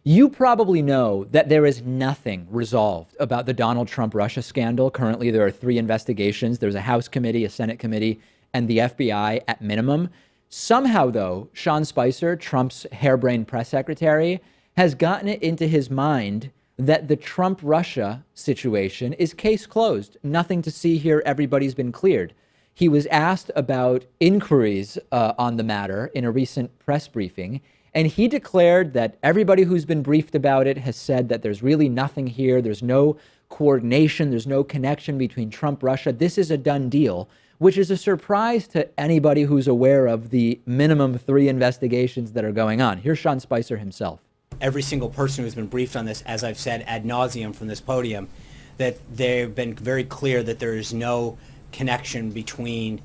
You probably know that there is nothing resolved about the Donald Trump Russia scandal. Currently, there are 3 investigations. There's a House committee, a Senate committee, and the FBI at minimum. Somehow, though, Sean Spicer, Trump's harebrained press secretary, has gotten it into his mind that the Trump Russia situation is case closed. Nothing to see here. Everybody's been cleared. He was asked about inquiries on the matter in a recent press briefing, and he declared that everybody who's been briefed about it has said that there's really nothing here. There's no coordination. There's no connection between Trump, Russia. This is a done deal, which is a surprise to anybody who's aware of the minimum 3 investigations that are going on. Here's Sean Spicer himself. Every single person who's been briefed on this, as I've said ad nauseum from this podium, that they've been very clear that there is no connection between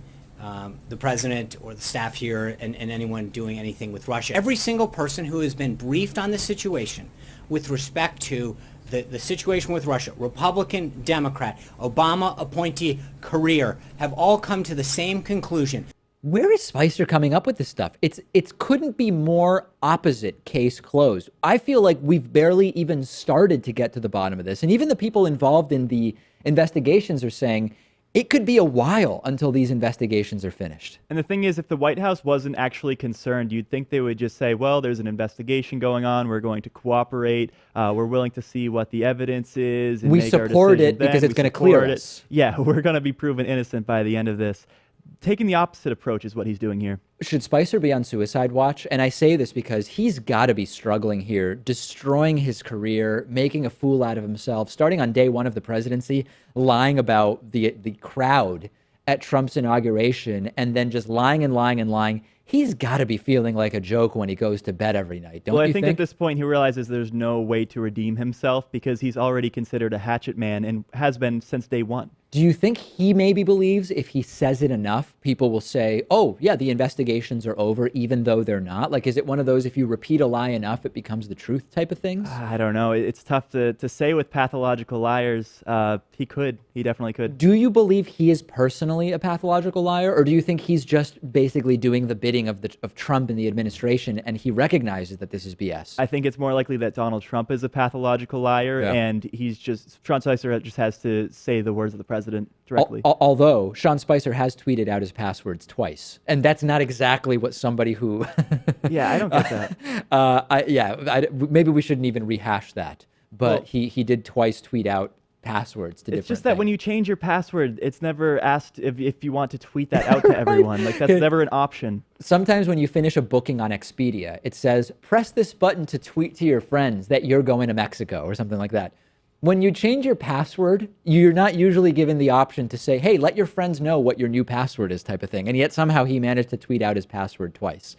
the president or the staff here and anyone doing anything with Russia. Every single person who has been briefed on this situation with respect to the situation with Russia, Republican, Democrat, Obama appointee, career, have all come to the same conclusion. Where is Spicer coming up with this stuff? It couldn't be more opposite case closed. I feel like we've barely even started to get to the bottom of this. And even the people involved in the investigations are saying it could be a while until these investigations are finished. And the thing is, if the White House wasn't actually concerned, you'd think they would just say, well, there's an investigation going on. We're going to cooperate. We're willing to see what the evidence is. And we make our support decision it because then. it's going to clear us. Yeah, we're going to be proven innocent by the end of this. Taking the opposite approach is what he's doing here. Should Spicer be on suicide watch? And I say this because he's got to be struggling here, destroying his career, making a fool out of himself, starting on day 1 of the presidency, lying about the crowd at Trump's inauguration, and then just lying and lying and lying. He's got to be feeling like a joke when he goes to bed every night, don't you think? Well, I think at this point he realizes there's no way to redeem himself because he's already considered a hatchet man and has been since day 1. Do you think he maybe believes if he says it enough, people will say, oh, yeah, the investigations are over, even though they're not? Like, is it one of those, if you repeat a lie enough, it becomes the truth type of things? I don't know. It's tough to say with pathological liars. He could. He definitely could. Do you believe he is personally a pathological liar, or do you think he's just basically doing the bidding of Trump and the administration, and he recognizes that this is BS? I think it's more likely that Donald Trump is a pathological liar, and Sean Spicer just has to say the words of the president directly. Although Sean Spicer has tweeted out his passwords twice, and that's not exactly what somebody who yeah, I don't get that. Maybe we shouldn't even rehash that, but he did twice tweet out passwords to different It's just that things. when you change your password, it's never asked if you want to tweet that out to everyone. Like, that's never an option. Sometimes when you finish a booking on Expedia, it says, press this button to tweet to your friends that you're going to Mexico or something like that. When you change your password, you're not usually given the option to say, hey, let your friends know what your new password is type of thing. And yet somehow he managed to tweet out his password twice.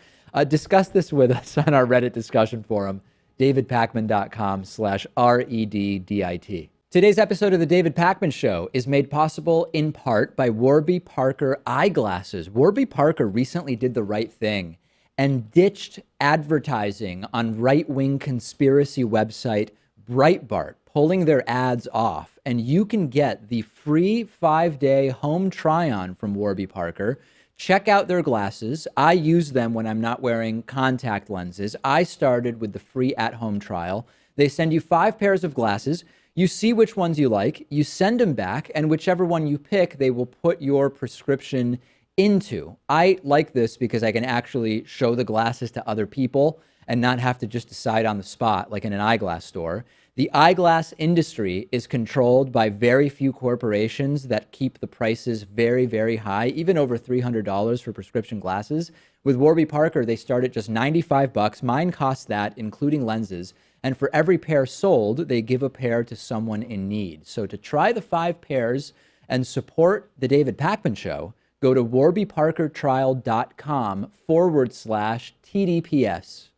Discuss this with us on our Reddit discussion forum, davidpakman.com/REDDIT. Today's episode of The David Pakman Show is made possible in part by Warby Parker eyeglasses. Warby Parker recently did the right thing and ditched advertising on right-wing conspiracy website Breitbart, pulling their ads off. And you can get the free 5-day home try-on from Warby Parker. Check out their glasses. I use them when I'm not wearing contact lenses. I started with the free at-home trial. They send you 5 pairs of glasses. You see which ones you like, you send them back, and whichever one you pick, they will put your prescription into. I like this because I can actually show the glasses to other people and not have to just decide on the spot like in an eyeglass store. The eyeglass industry is controlled by very few corporations that keep the prices very, very high, even over $300 for prescription glasses. With Warby Parker, they start at just $95. Mine costs that, including lenses. And for every pair sold, they give a pair to someone in need. So to try the 5 pairs and support the David Pakman Show, go to warbyparkertrial.com/TDPS.